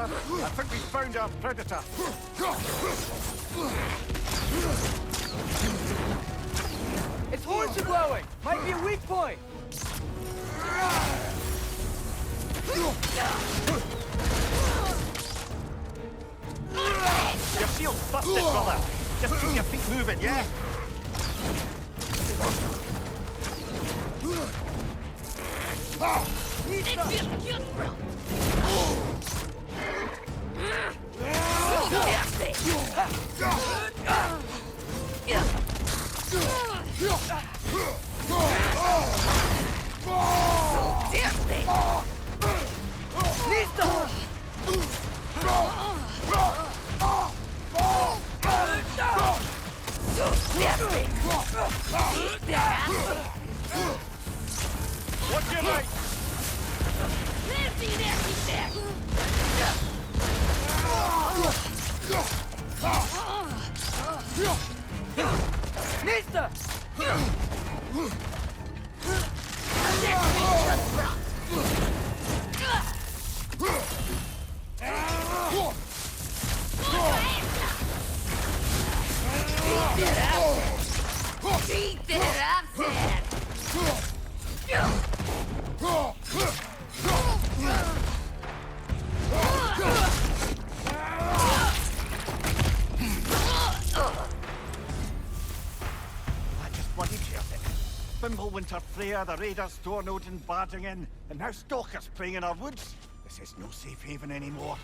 I think we found our predator. Its horns are glowing! Might be a weak point! Your shield's busted, brother. Just keep your feet moving, yeah? What's your right? Nista! Bloody chaotic. Fimbulwinter Freya, the raiders, Stornode and barging in, and now stalkers preying in our woods. This is no safe haven anymore.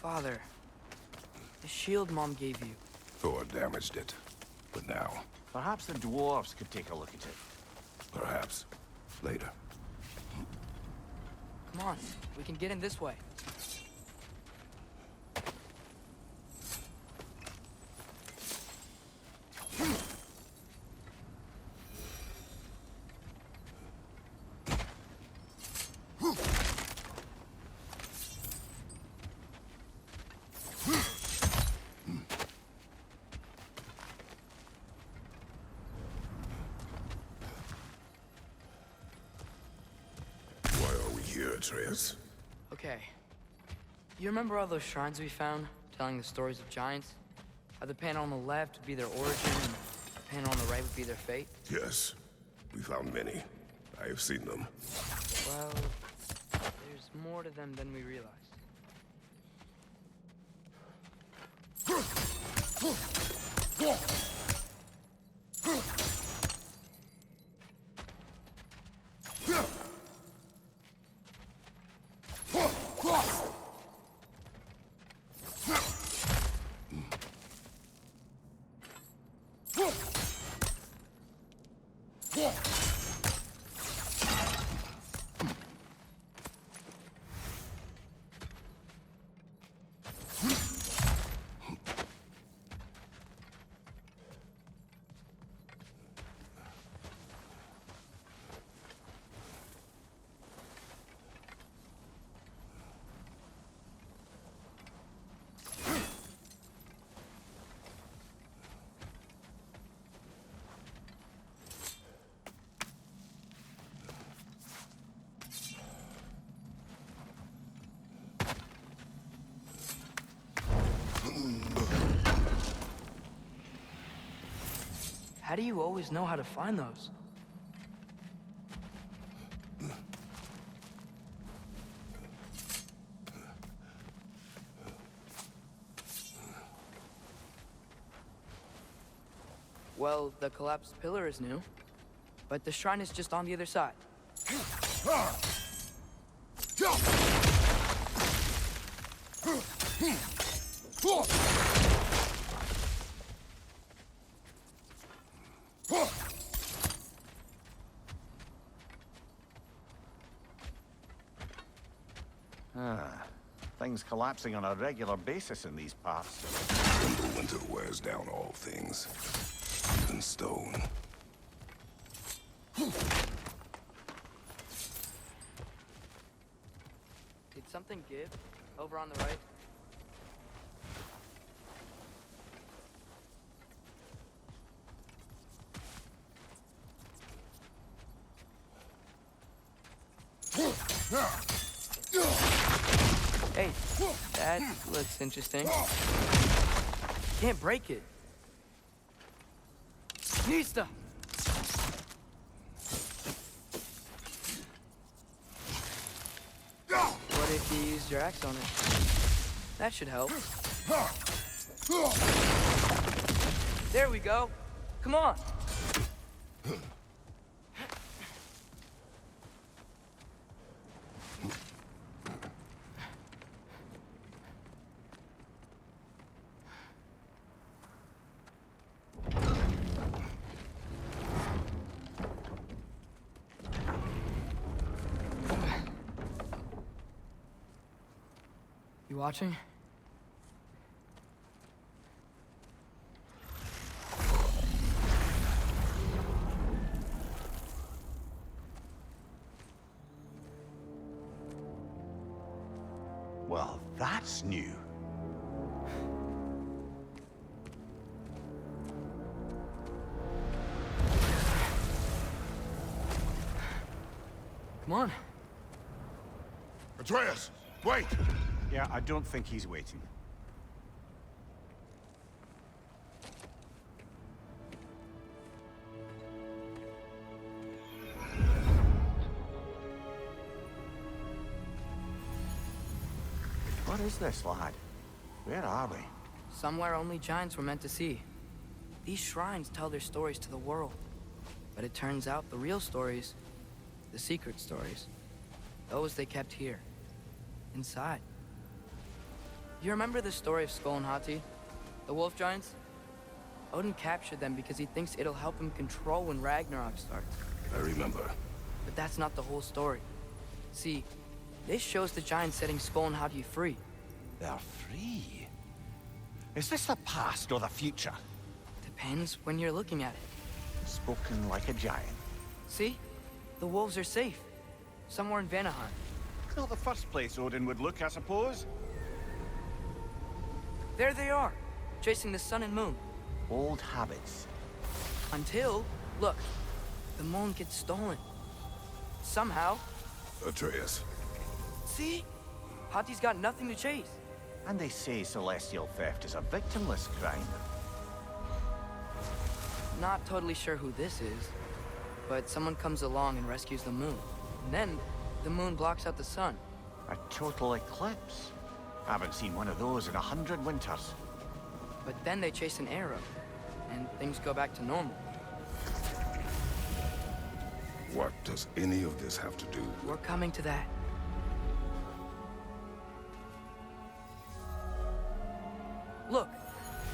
Father, the shield Mom gave you. Thor damaged it. But now, Perhaps the dwarves could take a look at it. perhaps, later. Come on, we can get in this way. Why are we here, Atreus? Okay. You remember all those shrines we found, telling the stories of giants? How the panel on the left would be their origin, and the panel on the right would be their fate? Yes, we found many. I have seen them. Well, there's more to them than we realized. How do you always know how to find those? Well, the collapsed pillar is new, but the shrine is just on the other side. things collapsing on a regular basis in these parts. Winter wears down all things, even stone. Did something give? Over on the right? Hey, that looks interesting. Can't break it. Nista! What if you used your axe on it? That should help. There we go. Come on. You watching? Well, that's new. Come on. Atreus, wait! Yeah, I don't think he's waiting. What is this, lad? Where are we? Somewhere only giants were meant to see. These shrines tell their stories to the world. But it turns out the real stories, the secret stories, those they kept here, inside. You remember the story of Skull and Hati, the wolf giants? Odin captured them because he thinks it'll help him control when Ragnarok starts. I remember. But that's not the whole story. See, this shows the giants setting Skull and Hati free. They're free. Is this the past or the future? Depends when you're looking at it. Spoken like a giant. See? The wolves are safe. Somewhere in Vanaheim. Not the first place Odin would look, I suppose. There they are, chasing the sun and moon. Old habits. Until, look, the moon gets stolen. Somehow. Atreus. See? Hati's got nothing to chase. And they say celestial theft is a victimless crime. Not totally sure who this is, but someone comes along and rescues the moon. And then, the moon blocks out the sun. A total eclipse. Haven't seen one of those in 100 winters. But then they chase an arrow, and things go back to normal. What does any of this have to do? We're coming to that. Look,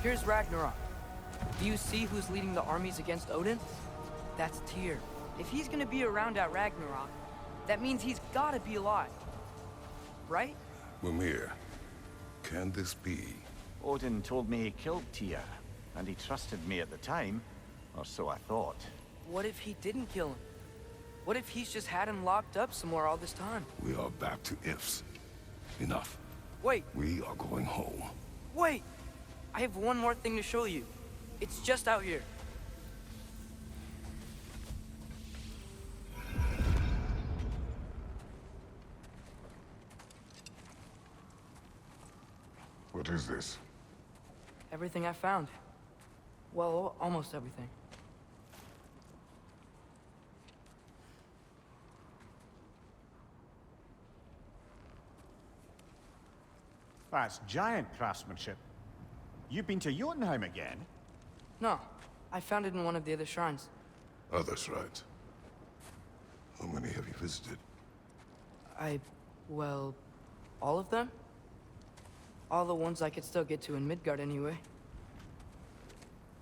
here's Ragnarok. Do you see who's leading the armies against Odin? That's Tyr. If he's gonna be around at Ragnarok, that means he's gotta be alive. Right? Mimir, can this be? Odin told me he killed Tyr, and he trusted me at the time, or so I thought. What if he didn't kill him? What if he's just had him locked up somewhere all this time? We are back to ifs. Enough. Wait, We are going home. wait! I have one more thing to show you. It's just out here. What is this? Everything I found. Well, almost everything. That's giant craftsmanship. You've been to Jotunheim again? No, I found it in one of the other shrines. Other shrines. How many have you visited? Well, all of them? All the ones I could still get to in Midgard anyway.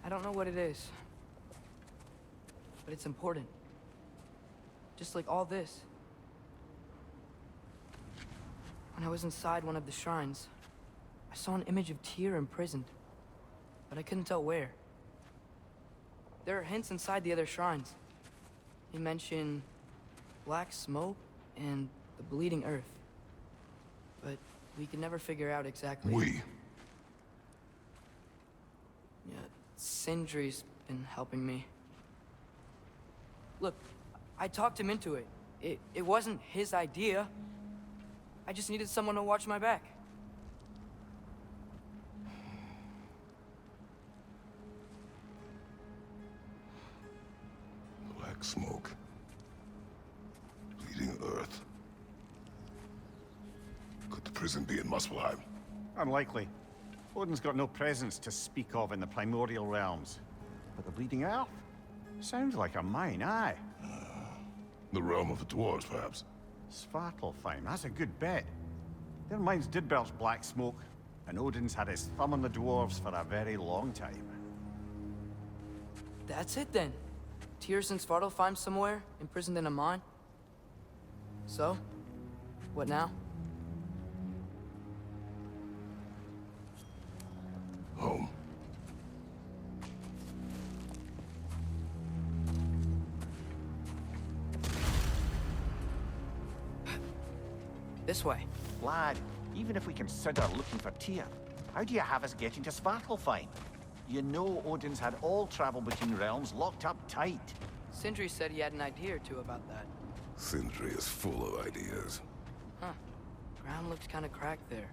I don't know what it is. But it's important. Just like all this. When I was inside one of the shrines, I saw an image of Tyr imprisoned, but I couldn't tell where. There are hints inside the other shrines. He mentioned black smoke and the bleeding earth. But we could never figure out exactly... Yeah, Sindri's been helping me. Look, I talked him into it. It wasn't his idea. I just needed someone to watch my back. Black smoke. Bleeding earth. Could the prison be in Muspelheim? Unlikely. Odin's got no presence to speak of in the primordial realms. But the bleeding earth? Sounds like a mine, aye. The realm of the dwarves, perhaps. Svartalfheim, that's a good bet. Their mines did belch black smoke, and Odin's had his thumb on the dwarves for a very long time. That's it then. Tyr's in Svartalfheim somewhere, imprisoned in a mine. So, what now? Home. This way. Lad, even if we consider looking for Tyr, how do you have us getting to Svartalfheim? You know Odin's had all travel between realms locked up tight. Sindri said he had an idea or two about that. Sindri is full of ideas. Huh. Ground looks kind of cracked there.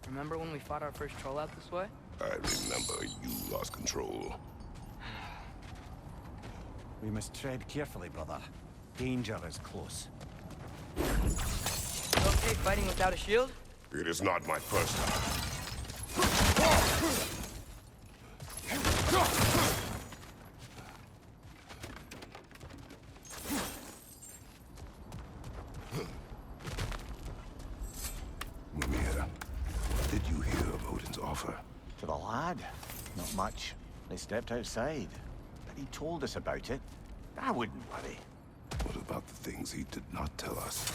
Remember when we fought our first troll out this way? I remember you lost control. We must tread carefully, brother. Danger is close. You okay fighting without a shield? It is not my first time. Mimir, what did you hear of Odin's offer? To the lad? Not much. They stepped outside. But he told us about it. I wouldn't worry. What about the things he did not tell us?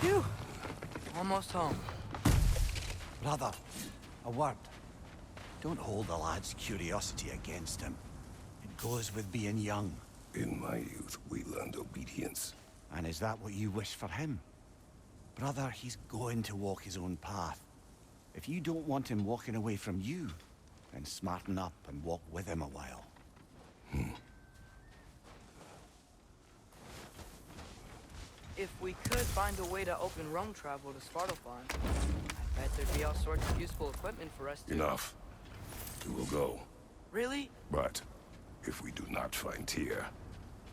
Phew! Almost home. Brother, a word. Don't hold the lad's curiosity against him. It goes with being young. In my youth, we learned obedience. And is that what you wish for him? Brother, he's going to walk his own path. If you don't want him walking away from you, then smarten up and walk with him a while. If we could find a way to open roam travel to Svartalfheim, I bet there'd be all sorts of useful equipment for us to... Enough. We will go. Really? But if we do not find Tyr,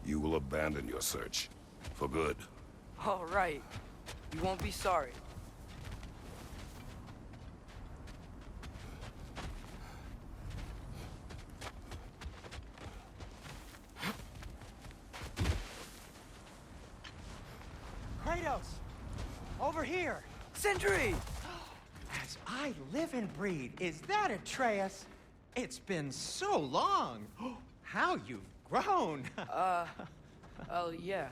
you will abandon your search. For good. All right. You won't be sorry. Kratos! Over here! Sentry! As I live and breathe, is that Atreus? It's been so long! How you've grown! Oh, yeah.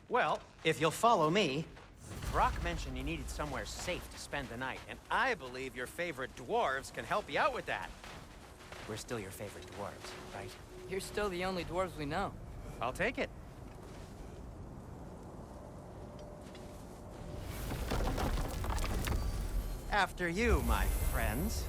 Well, if you'll follow me, Brock mentioned you needed somewhere safe to spend the night, and I believe your favorite dwarves can help you out with that. We're still your favorite dwarves, right? You're still the only dwarves we know. I'll take it. After you, my friends.